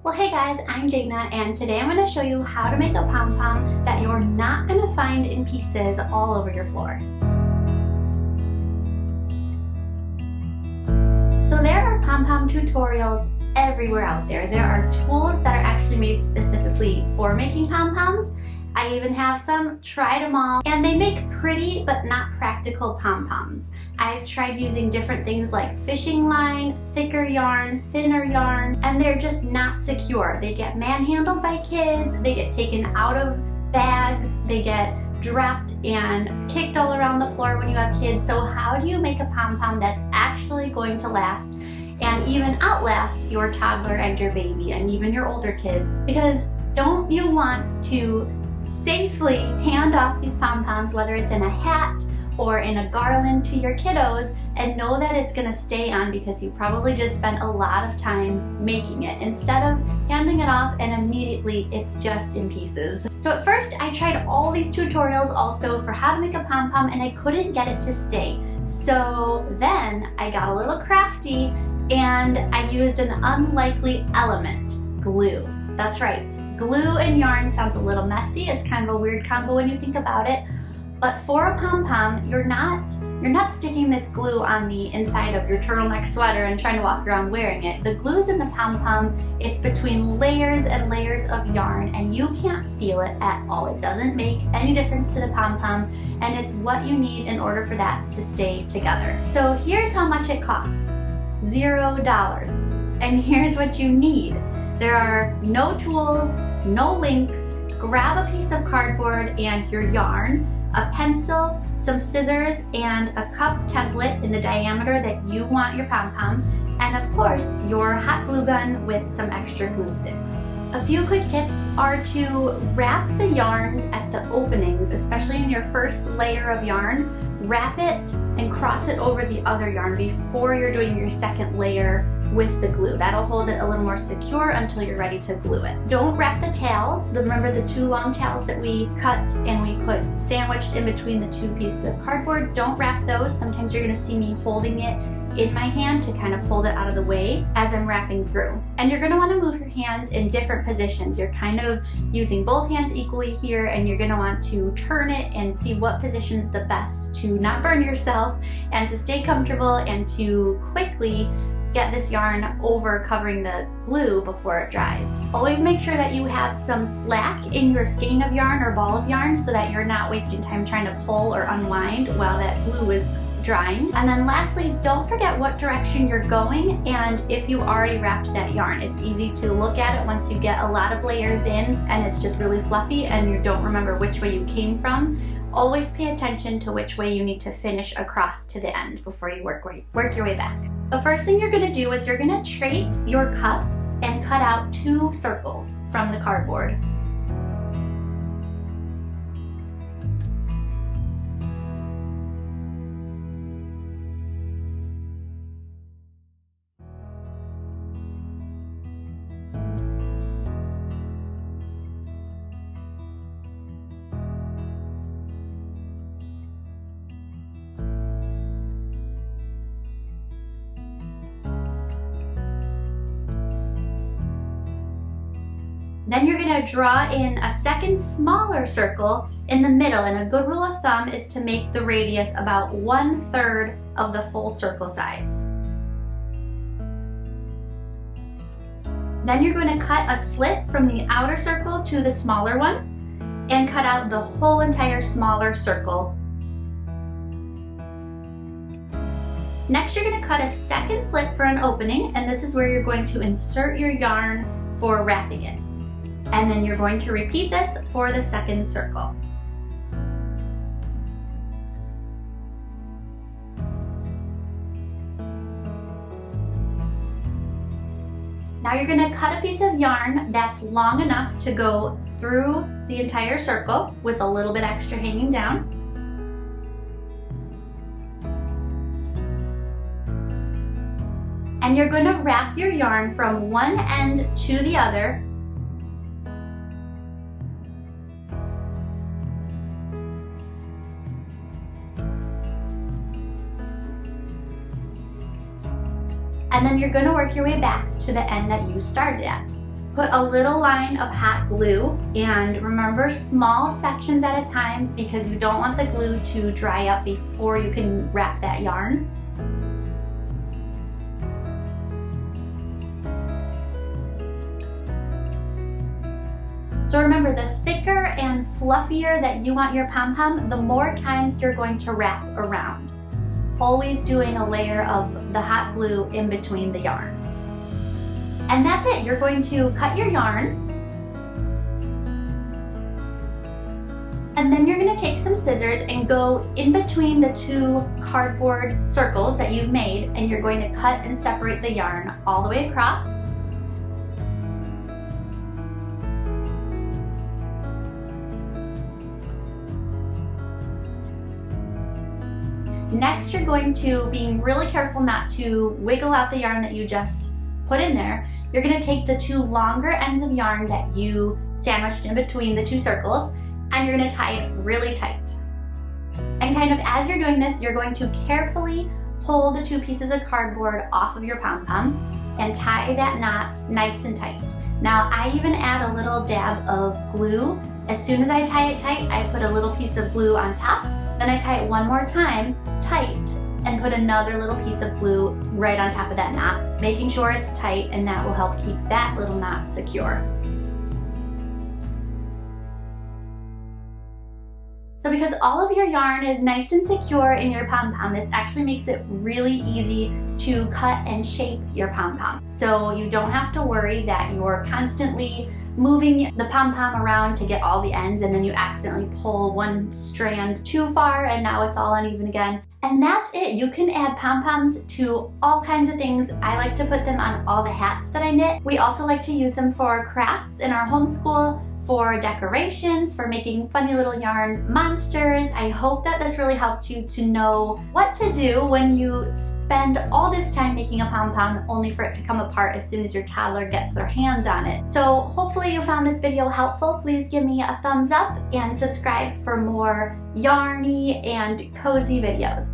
Well, hey guys, I'm Dayna, and today I'm going to show you how to make a pom-pom that you're not going to find in pieces all over your floor. So there are pom-pom tutorials everywhere out there. There are tools that are actually made specifically for making pom-poms. I even have some, tried them all, and they make pretty but not practical pom-poms. I've tried using different things like fishing line, thicker yarn, thinner yarn, and they're just not secure. They get manhandled by kids, they get taken out of bags, they get dropped and kicked all around the floor when you have kids. So how do you make a pom-pom that's actually going to last and even outlast your toddler and your baby and even your older kids? Because don't you want to safely hand off these pom-poms, whether it's in a hat or in a garland to your kiddos, and know that it's going to stay on because you probably just spent a lot of time making it, instead of handing it off and immediately it's just in pieces. So at first I tried all these tutorials also for how to make a pom-pom and I couldn't get it to stay. So then I got a little crafty and I used an unlikely element, glue. That's right. Glue and yarn sounds a little messy. It's kind of a weird combo when you think about it. But for a pom-pom, you're not sticking this glue on the inside of your turtleneck sweater and trying to walk around wearing it. The glue's in the pom-pom. It's between layers and layers of yarn, and you can't feel it at all. It doesn't make any difference to the pom-pom, and it's what you need in order for that to stay together. So here's how much it costs. $0. And here's what you need. There are no tools, no links. Grab a piece of cardboard and your yarn, a pencil, some scissors, and a cup template in the diameter that you want your pom-pom, and of course your hot glue gun with some extra glue sticks. A few quick tips are to wrap the yarns at the openings, especially in your first layer of yarn. Wrap it and cross it over the other yarn before you're doing your second layer with the glue. That'll hold it a little more secure until you're ready to glue it. Don't wrap the tails. Remember the two long tails that we cut and we put sandwiched in between the two pieces of cardboard? Don't wrap those. Sometimes you're gonna see me holding it in my hand to kind of hold it out of the way as I'm wrapping through. And you're gonna wanna move your hands in different positions. You're kind of using both hands equally here, and you're gonna want to turn it and see what position's the best to not burn yourself and to stay comfortable and to quickly get this yarn over covering the glue before it dries. Always make sure that you have some slack in your skein of yarn or ball of yarn so that you're not wasting time trying to pull or unwind while that glue is drying. And then lastly, don't forget what direction you're going and if you already wrapped that yarn. It's easy to look at it once you get a lot of layers in and it's just really fluffy and you don't remember which way you came from. Always pay attention to which way you need to finish across to the end before you work your way back. The first thing you're gonna do is you're gonna trace your cup and cut out 2 circles from the cardboard. Then you're gonna draw in a second smaller circle in the middle, and a good rule of thumb is to make the radius about 1/3 of the full circle size. Then you're going to cut a slit from the outer circle to the smaller one and cut out the whole entire smaller circle. Next, you're going to cut a second slit for an opening, and this is where you're going to insert your yarn for wrapping it. And then you're going to repeat this for the second circle. Now you're going to cut a piece of yarn that's long enough to go through the entire circle with a little bit extra hanging down. And you're going to wrap your yarn from one end to the other. And then you're going to work your way back to the end that you started at. Put a little line of hot glue, and remember, small sections at a time because you don't want the glue to dry up before you can wrap that yarn. So remember, the thicker and fluffier that you want your pom-pom, the more times you're going to wrap around. Always doing a layer of the hot glue in between the yarn. And that's it. You're going to cut your yarn. And then you're going to take some scissors and go in between the two cardboard circles that you've made, and you're going to cut and separate the yarn all the way across. Next, you're going to, being really careful not to wiggle out the yarn that you just put in there, you're going to take the two longer ends of yarn that you sandwiched in between the two circles, and you're going to tie it really tight. And kind of as you're doing this, you're going to carefully pull the two pieces of cardboard off of your pom-pom and tie that knot nice and tight. Now, I even add a little dab of glue. As soon as I tie it tight, I put a little piece of glue on top. Then I tie it one more time tight and put another little piece of glue right on top of that knot, making sure it's tight, and that will help keep that little knot secure. So because all of your yarn is nice and secure in your pom-pom, this actually makes it really easy to cut and shape your pom-pom. So you don't have to worry that you're constantly moving the pom-pom around to get all the ends, and then you accidentally pull one strand too far and now it's all uneven again. And that's it. You can add pom-poms to all kinds of things. I like to put them on all the hats that I knit. We also like to use them for crafts in our homeschool, for decorations, for making funny little yarn monsters. I hope that this really helped you to know what to do when you spend all this time making a pom-pom only for it to come apart as soon as your toddler gets their hands on it. So hopefully you found this video helpful. Please give me a thumbs up and subscribe for more yarny and cozy videos.